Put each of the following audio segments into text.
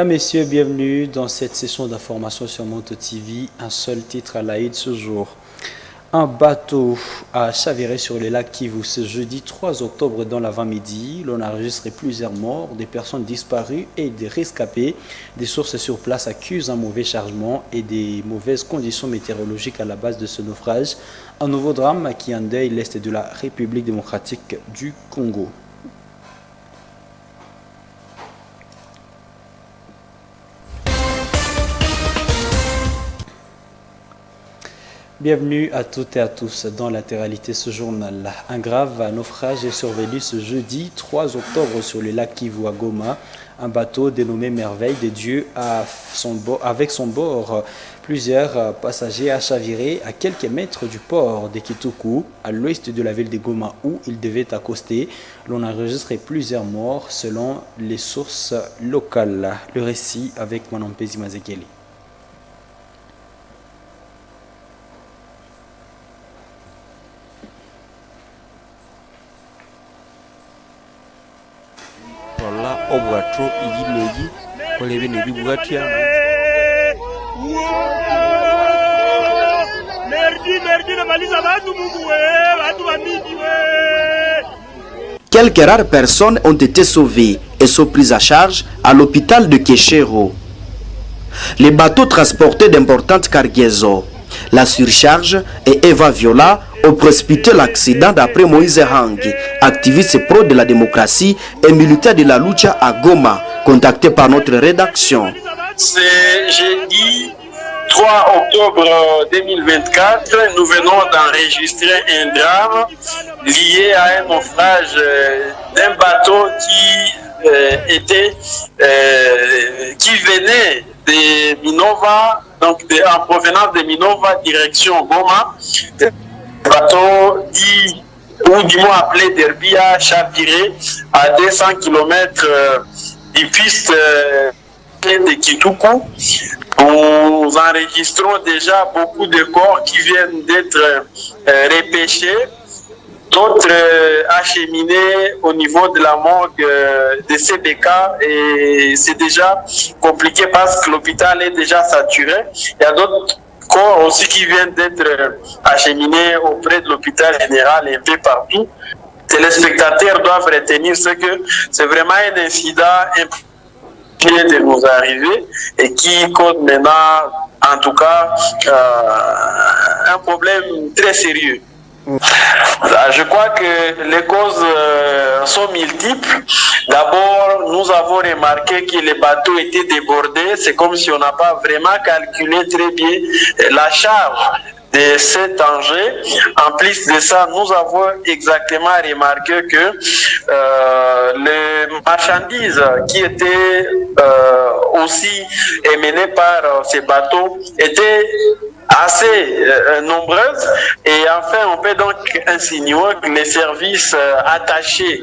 Mesdames, Messieurs, bienvenue dans cette session d'information sur Monto TV. Un seul titre à la de ce jour. Un bateau a chaviré sur le lac Kivu ce jeudi 3 octobre dans l'avant-midi. L'on a enregistré plusieurs morts, des personnes disparues et des rescapés. Des sources sur place accusent un mauvais chargement et des mauvaises conditions météorologiques à la base de ce naufrage. Un nouveau drame qui endeuille l'est de la République démocratique du Congo. Bienvenue à toutes et à tous dans l'intégralité de ce journal. Un grave naufrage est survenu ce jeudi 3 octobre sur le lac Kivu à Goma. Un bateau dénommé Merveille des Dieux avec son bord. Plusieurs passagers a chaviré à quelques mètres du port de Kituku, à l'ouest de la ville de Goma où il devait accoster. L'on a enregistré plusieurs morts selon les sources locales. Le récit avec Manampezi Mazekeli. Quelques rares personnes ont été sauvées et sont prises à charge à l'hôpital de Keshero. Les bateaux transportaient d'importantes cargaisons. La surcharge et Eva Viola ont précipité l'accident d'après Moïse Hang, activiste pro de la démocratie et militaire de la lucha à Goma, contacté par notre rédaction. C'est jeudi 3 octobre 2024, nous venons d'enregistrer un drame lié à un naufrage d'un bateau qui venait de Minova, donc en provenance de Minova, direction Goma. Le bateau du moins appelé Derbia, chaviré à 200 km du piste de Kituku. Nous enregistrons déjà beaucoup de corps qui viennent d'être repêchés, d'autres acheminés au niveau de la morgue de CBK, et c'est déjà compliqué parce que l'hôpital est déjà saturé. Il y a d'autres corps aussi qui viennent d'être acheminés auprès de l'hôpital général et un peu partout. Les téléspectateurs doivent retenir que c'est vraiment un incident de nous arriver et qui cause maintenant, en tout cas, un problème très sérieux. Je crois que les causes sont multiples. D'abord, nous avons remarqué que les bateaux étaient débordés. C'est comme si on n'a pas vraiment calculé très bien la charge de cet enjeu. En plus de ça, nous avons exactement remarqué que les marchandises qui étaient aussi émenées par ces bateaux étaient assez nombreuses, et enfin on peut donc insinuer que les services attachés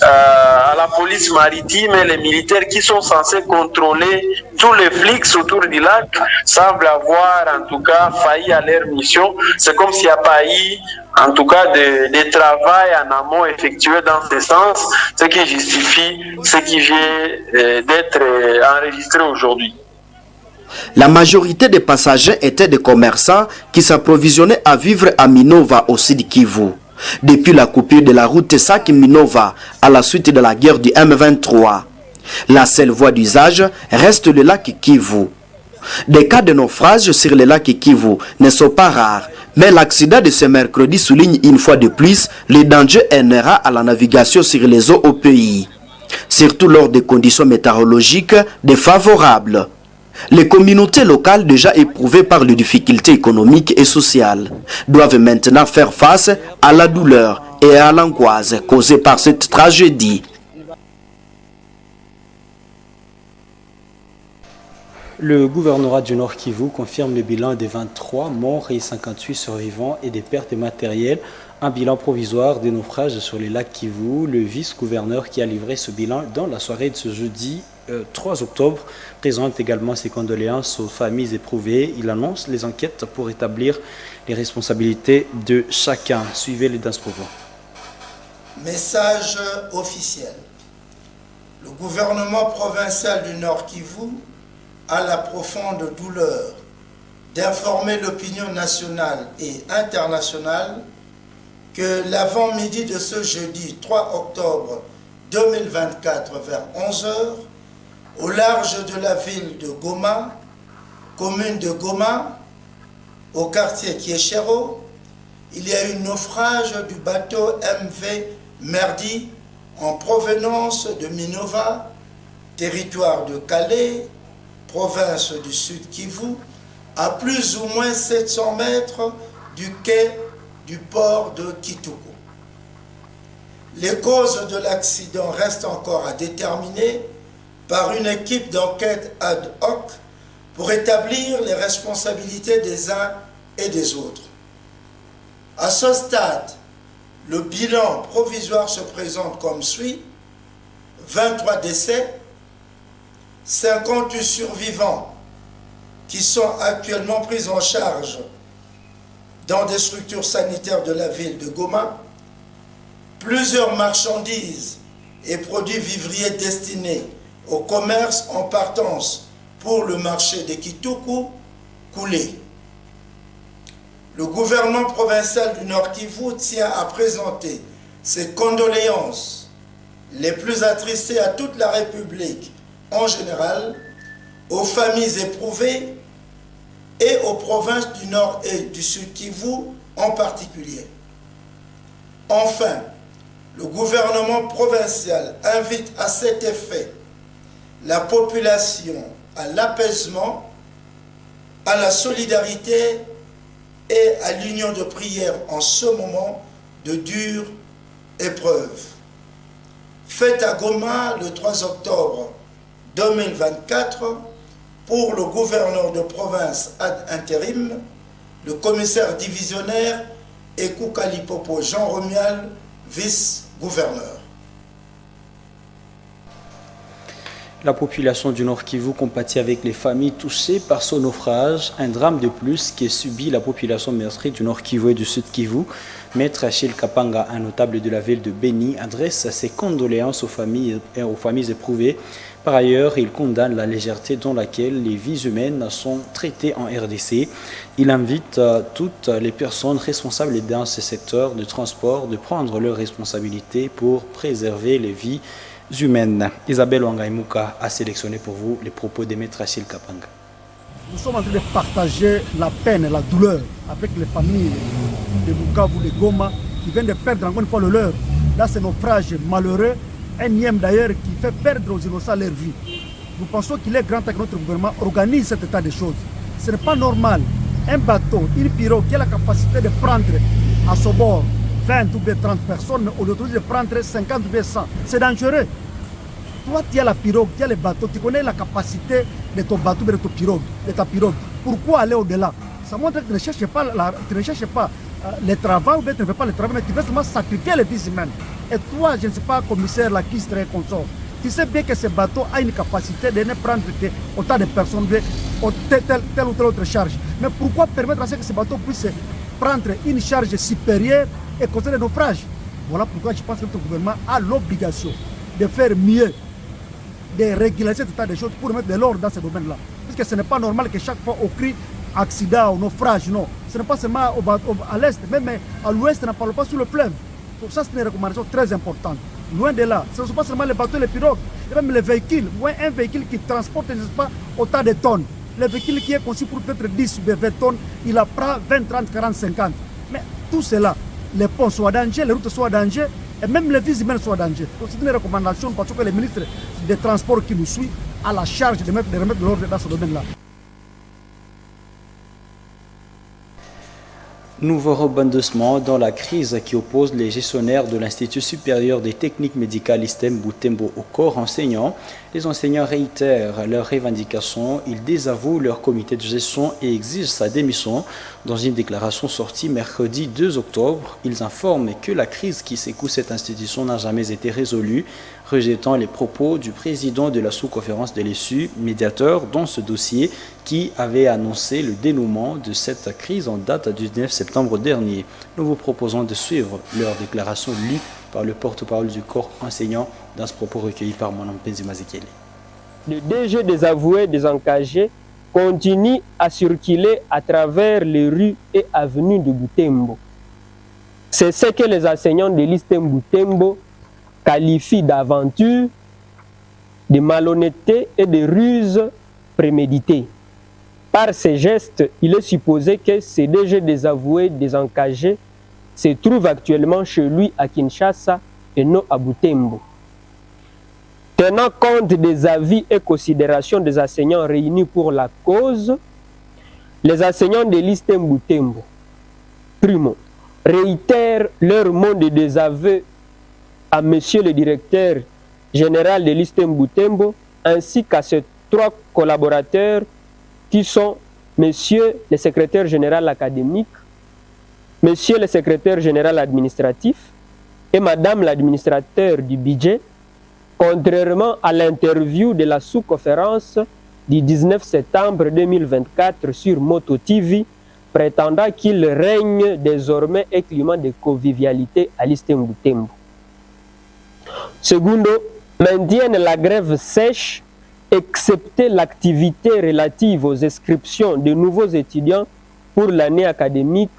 à la police maritime et les militaires qui sont censés contrôler tous les flics autour du lac semblent avoir en tout cas failli à leur mission. C'est comme s'il n'y a pas eu en tout cas de travail en amont effectué dans ce sens, ce qui justifie ce qui vient d'être enregistré aujourd'hui. La majorité des passagers étaient des commerçants qui s'approvisionnaient à vivre à Minova au sud Kivu. Depuis la coupure de la route Saki-Minova à la suite de la guerre du M23, la seule voie d'usage reste le lac Kivu. Des cas de naufrage sur le lac Kivu ne sont pas rares, mais l'accident de ce mercredi souligne une fois de plus le danger inhérent à la navigation sur les eaux au pays, surtout lors des conditions météorologiques défavorables. Les communautés locales déjà éprouvées par les difficultés économiques et sociales doivent maintenant faire face à la douleur et à l'angoisse causée par cette tragédie. Le gouvernorat du Nord Kivu confirme le bilan de 23 morts et 58 survivants et des pertes matérielles. Un bilan provisoire des naufrages sur les lacs Kivu. Le vice-gouverneur qui a livré ce bilan dans la soirée de ce jeudi 3 octobre présente également ses condoléances aux familles éprouvées. Il annonce les enquêtes pour établir les responsabilités de chacun. Suivez les dans ce propos. Message officiel. Le gouvernement provincial du Nord Kivu a la profonde douleur d'informer l'opinion nationale et internationale que l'avant-midi de ce jeudi 3 octobre 2024 vers 11 h, au large de la ville de Goma, commune de Goma, au quartier Kieshero, il y a eu naufrage du bateau MV Merdi en provenance de Minova, territoire de Calais, province du Sud Kivu, à plus ou moins 700 mètres du quai du port de Kituku. Les causes de l'accident restent encore à déterminer par une équipe d'enquête ad hoc pour établir les responsabilités des uns et des autres. À ce stade, le bilan provisoire se présente comme suit: 23 décès, 58 survivants qui sont actuellement pris en charge dans des structures sanitaires de la ville de Goma, plusieurs marchandises et produits vivriers destinés au commerce en partance pour le marché de Kituku coulés. Le gouvernement provincial du Nord Kivu tient à présenter ses condoléances les plus attristées à toute la République en général, aux familles éprouvées et aux provinces du Nord et du Sud Kivu en particulier. Enfin, le gouvernement provincial invite à cet effet la population à l'apaisement, à la solidarité et à l'union de prière en ce moment de dure épreuve. Fête à Goma le 3 octobre 2024 pour le gouverneur de province ad intérim, le commissaire divisionnaire et Koukalipopo Jean Romial, vice-gouverneur. La population du Nord Kivu compatit avec les familles touchées par ce naufrage, un drame de plus qui est subi la population meurtrie du Nord Kivu et du Sud Kivu. Maître Achille Kapanga, un notable de la ville de Beni, adresse ses condoléances aux familles éprouvées. Par ailleurs, il condamne la légèreté dans laquelle les vies humaines sont traitées en RDC. Il invite toutes les personnes responsables dans ce secteur de transport de prendre leurs responsabilités pour préserver les vies humaines. Isabelle Wangaimuka a sélectionné pour vous les propos de Maître Achille Kapanga. Nous sommes en train de partager la peine et la douleur avec les familles de Bukavu, de Goma, qui viennent de perdre encore une fois le leur. Là, c'est un naufrage malheureux, énième d'ailleurs, qui fait perdre aux innocents leur vie. Nous pensons qu'il est grand temps que notre gouvernement organise cet état de choses. Ce n'est pas normal. Un bateau, une pirogue qui a la capacité de prendre à son bord 20 ou 30 personnes, mais on autorise de prendre 50 ou 100. C'est dangereux. Toi, tu as la pirogue, tu as le bateau, tu connais la capacité de ton bateau, de ta pirogue. Pourquoi aller au-delà? Ça montre que tu ne cherches pas, le travail, ou bien tu ne fais pas le travail, mais tu veux seulement sacrifier les vies humaines. Et toi, je ne sais pas, commissaire, la qui serait consort, tu sais bien que ce bateau a une capacité de ne prendre autant de personnes, telle ou telle autre charge. Mais pourquoi permettre à ce que ce bateau puisse prendre une charge supérieure et causer des naufrages? Voilà pourquoi je pense que notre gouvernement a l'obligation de faire mieux, de régulariser cet état de choses pour mettre de l'ordre dans ce domaine-là. Parce que ce n'est pas normal que chaque fois on crie accident ou naufrage, non. Ce n'est pas seulement à l'est, même à l'ouest, on ne parle pas sur le fleuve. Pour ça, c'est une recommandation très importante. Loin de là, ce ne sont pas seulement les bateaux et les pirogues, et même les véhicules. Ou un véhicule qui transporte, pas, autant de tonnes. Le véhicule qui est conçu pour peut-être 10 ou 20 tonnes, il apprend 20, 30, 40, 50. Mais tout cela, les ponts sont en danger, les routes sont en danger, et même les vies humaines sont en danger. Donc c'est une recommandation parce que les ministres des Transports qui nous suivent à la charge de remettre de l'ordre dans ce domaine-là. Nouveau rebondissement dans la crise qui oppose les gestionnaires de l'Institut supérieur des techniques médicales ISTEM Butembo au corps enseignant. Les enseignants réitèrent leurs revendications, ils désavouent leur comité de gestion et exigent sa démission. Dans une déclaration sortie mercredi 2 octobre, ils informent que la crise qui secoue cette institution n'a jamais été résolue, rejetant les propos du président de la sous-conférence de l'ESU, médiateur dans ce dossier, qui avait annoncé le dénouement de cette crise en date du 9 septembre dernier. Nous vous proposons de suivre leur déclaration lue par le porte-parole du corps enseignant dans ce propos recueilli par mon Mpezi Mazekele. Le DG désavoué désencagé continue à circuler à travers les rues et avenues de Butembo. C'est ce que les enseignants de l'ISTEM Butembo qualifient d'aventure, de malhonnêteté et de ruse préméditée. Par ces gestes, il est supposé que ce DG désavoué désencagé se trouve actuellement chez lui à Kinshasa et non à Butembo. Tenant compte des avis et considérations des enseignants réunis pour la cause, les enseignants de l'ISTEM Butembo, primo, réitèrent leur mot de désaveu à Monsieur le directeur général de l'ISTEM Butembo ainsi qu'à ses 3 collaborateurs qui sont Monsieur le secrétaire général académique, Monsieur le secrétaire général administratif et Madame l'administrateur du budget, contrairement à l'interview de la sous-conférence du 19 septembre 2024 sur Moto TV, prétendant qu'il règne désormais un climat de convivialité à l'ISTEM Butembo. Secondo, maintiennent la grève sèche, excepté l'activité relative aux inscriptions de nouveaux étudiants pour l'année académique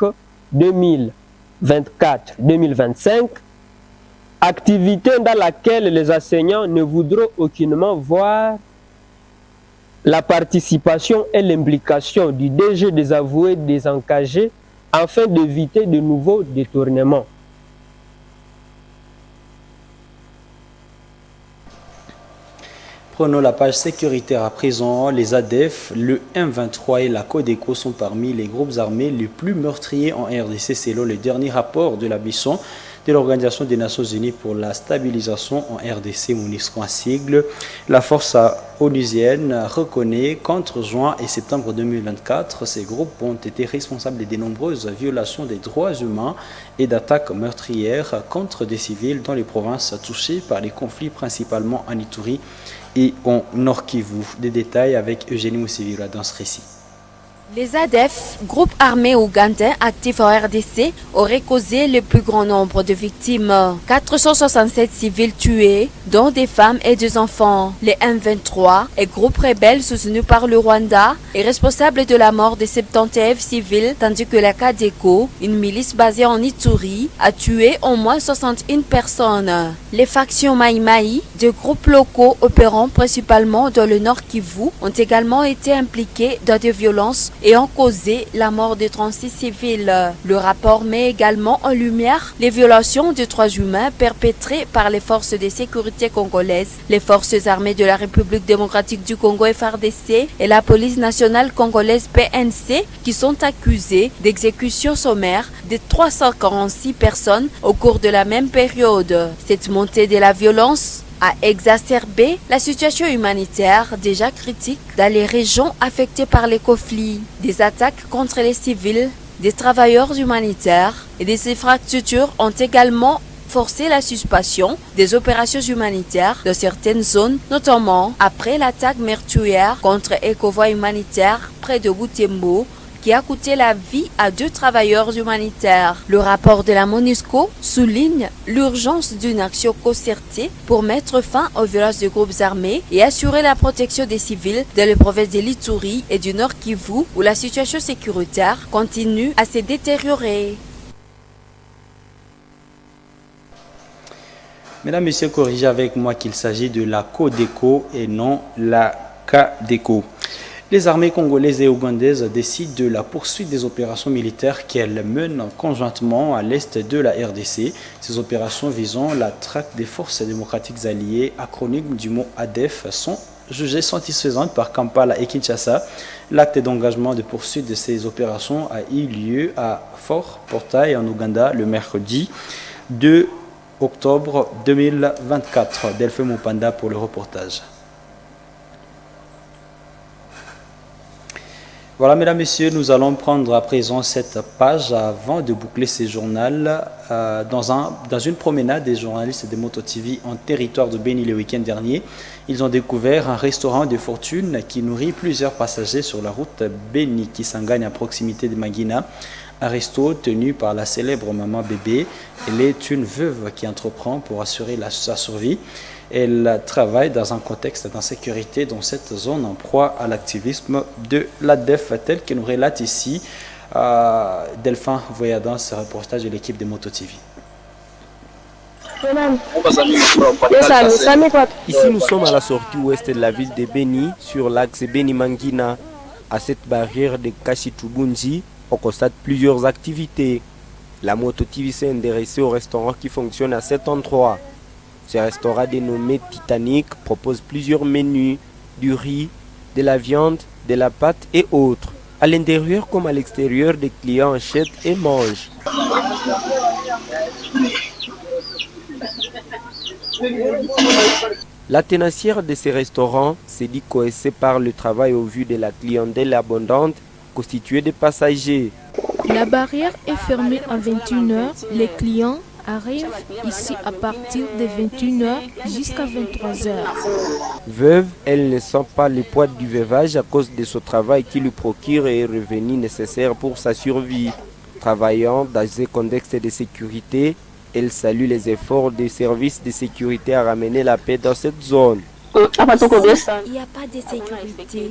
2024-2025, activité dans laquelle les enseignants ne voudront aucunement voir la participation et l'implication du DG désavoué désencagé afin d'éviter de nouveaux détournements. Prenons la page sécuritaire à présent. Les ADF, le M23 et la Codeco sont parmi les groupes armés les plus meurtriers en RDC selon le dernier rapport de la mission de l'Organisation des Nations Unies pour la stabilisation en RDC, MONUSCO en sigle. La force onusienne reconnaît qu'entre juin et septembre 2024, ces groupes ont été responsables de nombreuses violations des droits humains et d'attaques meurtrières contre des civils dans les provinces touchées par les conflits, principalement en Ituri et en Nord Kivu. Des détails avec Eugénie Moussivira dans ce récit. Les ADF, groupe armé ougandais actif en RDC, auraient causé le plus grand nombre de victimes. 467 civils tués, dont des femmes et des enfants. Les M23, un groupe rebelle soutenu par le Rwanda, est responsable de la mort de 71 civils, tandis que la Codeco, une milice basée en Ituri, a tué au moins 61 personnes. Les factions Maï-Maï, des groupes locaux opérant principalement dans le Nord Kivu, ont également été impliqués dans des violences et ont causé la mort de 36 civils. Le rapport met également en lumière les violations des droits humains perpétrées par les forces de sécurité congolaises, les forces armées de la République démocratique du Congo FARDC et la police nationale congolaise PNC qui sont accusées d'exécution sommaire de 346 personnes au cours de la même période. Cette montée de la violence a exacerbé la situation humanitaire déjà critique dans les régions affectées par les conflits. Des attaques contre les civils, des travailleurs humanitaires et des infrastructures ont également forcé la suspension des opérations humanitaires dans certaines zones, notamment après l'attaque meurtrière contre Ecovoie humanitaire près de Butembo, qui a coûté la vie à 2 travailleurs humanitaires. Le rapport de la MONUSCO souligne l'urgence d'une action concertée pour mettre fin aux violences de groupes armés et assurer la protection des civils dans les provinces de l'Ituri et du Nord Kivu où la situation sécuritaire continue à se détériorer. Mesdames, Messieurs, corrigez avec moi qu'il s'agit de la Codeco et non la Codeco. Les armées congolaises et ougandaises décident de la poursuite des opérations militaires qu'elles mènent conjointement à l'est de la RDC. Ces opérations visant la traque des forces démocratiques alliées, acronyme du mot ADF, sont jugées satisfaisantes par Kampala et Kinshasa. L'acte d'engagement de poursuite de ces opérations a eu lieu à Fort Portail en Ouganda le mercredi 2 octobre 2024. Delphine Mopanda pour le reportage. Voilà, mesdames, messieurs, nous allons prendre à présent cette page avant de boucler ce journal dans une promenade des journalistes de Moto TV en territoire de Béni le week-end dernier. Ils ont découvert un restaurant de fortune qui nourrit plusieurs passagers sur la route Béni-Kisangani à proximité de Mangina. Un resto tenu par la célèbre maman bébé. Elle est une veuve qui entreprend pour assurer sa survie. Elle travaille dans un contexte d'insécurité dans cette zone en proie à l'activisme de l'ADEF, tel que nous relate ici Delphin Voyadin, ce reportage de l'équipe de Moto TV. Ici, nous sommes à la sortie ouest de la ville de Beni, sur l'axe Beni-Mangina. À cette barrière de Kashitubunji, on constate plusieurs activités. La Moto TV s'est intéressée au restaurant qui fonctionne à cet endroit. Ce restaurant dénommé Titanic propose plusieurs menus, du riz, de la viande, de la pâte et autres. À l'intérieur comme à l'extérieur, des clients achètent et mangent. La tenancière de ces restaurants s'est dit coincée par le travail au vu de la clientèle abondante constituée de passagers. La barrière est fermée à 21h. Les clients arrivent ici à partir de 21h jusqu'à 23h. Veuve, elle ne sent pas le poids du veuvage à cause de son travail qui lui procure les revenus nécessaires pour sa survie. Travaillant dans un contexte de sécurité, elle salue les efforts des services de sécurité à ramener la paix dans cette zone. Il n'y a pas de sécurité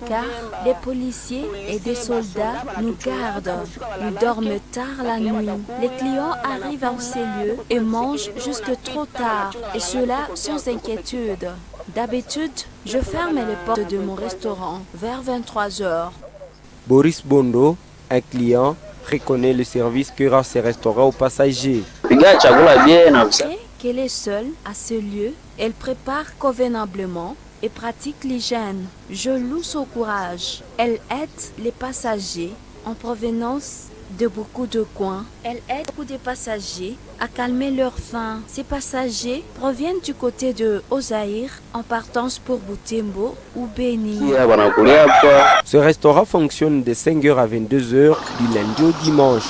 car les policiers et des soldats nous gardent. Nous dorment tard la nuit. Les clients arrivent en ces lieux et mangent jusque trop tard et cela sans inquiétude. D'habitude, je ferme les portes de mon restaurant vers 23h. Boris Bondo, un client, reconnaît le service que rend ce restaurant aux passagers. Et qu'elle est seule à ce lieu, elle prépare convenablement et pratique l'hygiène. Je loue son courage. Elle aide les passagers en provenance de beaucoup de coins. Elle aide beaucoup de passagers à calmer leur faim. Ces passagers proviennent du côté de Ozaïr en partance pour Butembo ou Beni. Ce restaurant fonctionne de 5h à 22h du lundi au dimanche.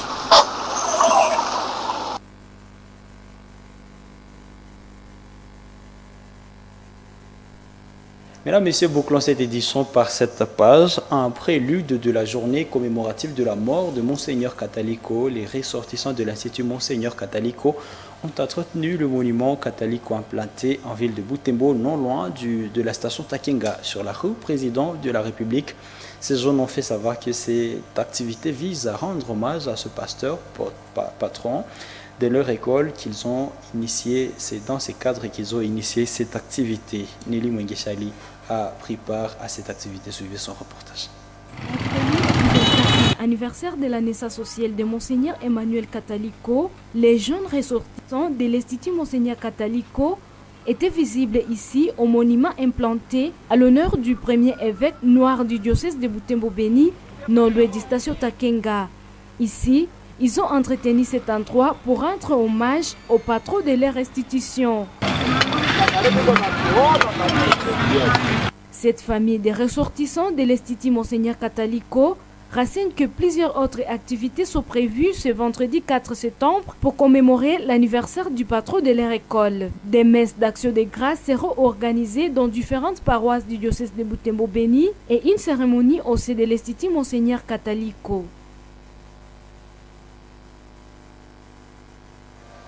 Mesdames, Messieurs, bouclons cette édition par cette page. En prélude de la journée commémorative de la mort de Monseigneur Catalico, les ressortissants de l'Institut Monseigneur Catalico ont entretenu le monument Catalico implanté en ville de Butembo, non loin de la station Takenga, sur la rue Président de la République. Ces jeunes ont fait savoir que cette activité vise à rendre hommage à ce pasteur, patron de leur école qu'ils ont initié, c'est dans ces cadres qu'ils ont initié cette activité. Nelly Mwengueshali a pris part à cette activité. Suivez son reportage. Anniversaire de la naissance sociale de Monseigneur Emmanuel Catalico, les jeunes ressortissants de l'Institut Monseigneur Catalico étaient visibles ici au monument implanté à l'honneur du premier évêque noir du diocèse de Butembo-Beni, non-loin de station Takenga. Ici, ils ont entretenu cet endroit pour rendre hommage au patron de leur institution. Cette famille de ressortissants de l'Institut Monseigneur Catalico renseigne que plusieurs autres activités sont prévues ce vendredi 4 septembre pour commémorer l'anniversaire du patron de leur école. Des messes d'action de grâce seront organisées dans différentes paroisses du diocèse de Butembo-Beni et une cérémonie au sein de l'Institut Monseigneur Catalico.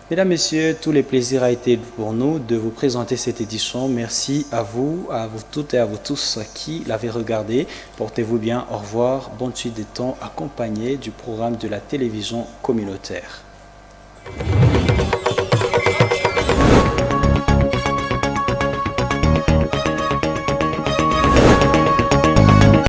Mesdames, Messieurs, tous les plaisirs a été pour nous de vous présenter cette édition. Merci à vous toutes et à vous tous qui l'avez regardé. Portez-vous bien, au revoir, bonne suite des temps accompagné du programme de la télévision communautaire.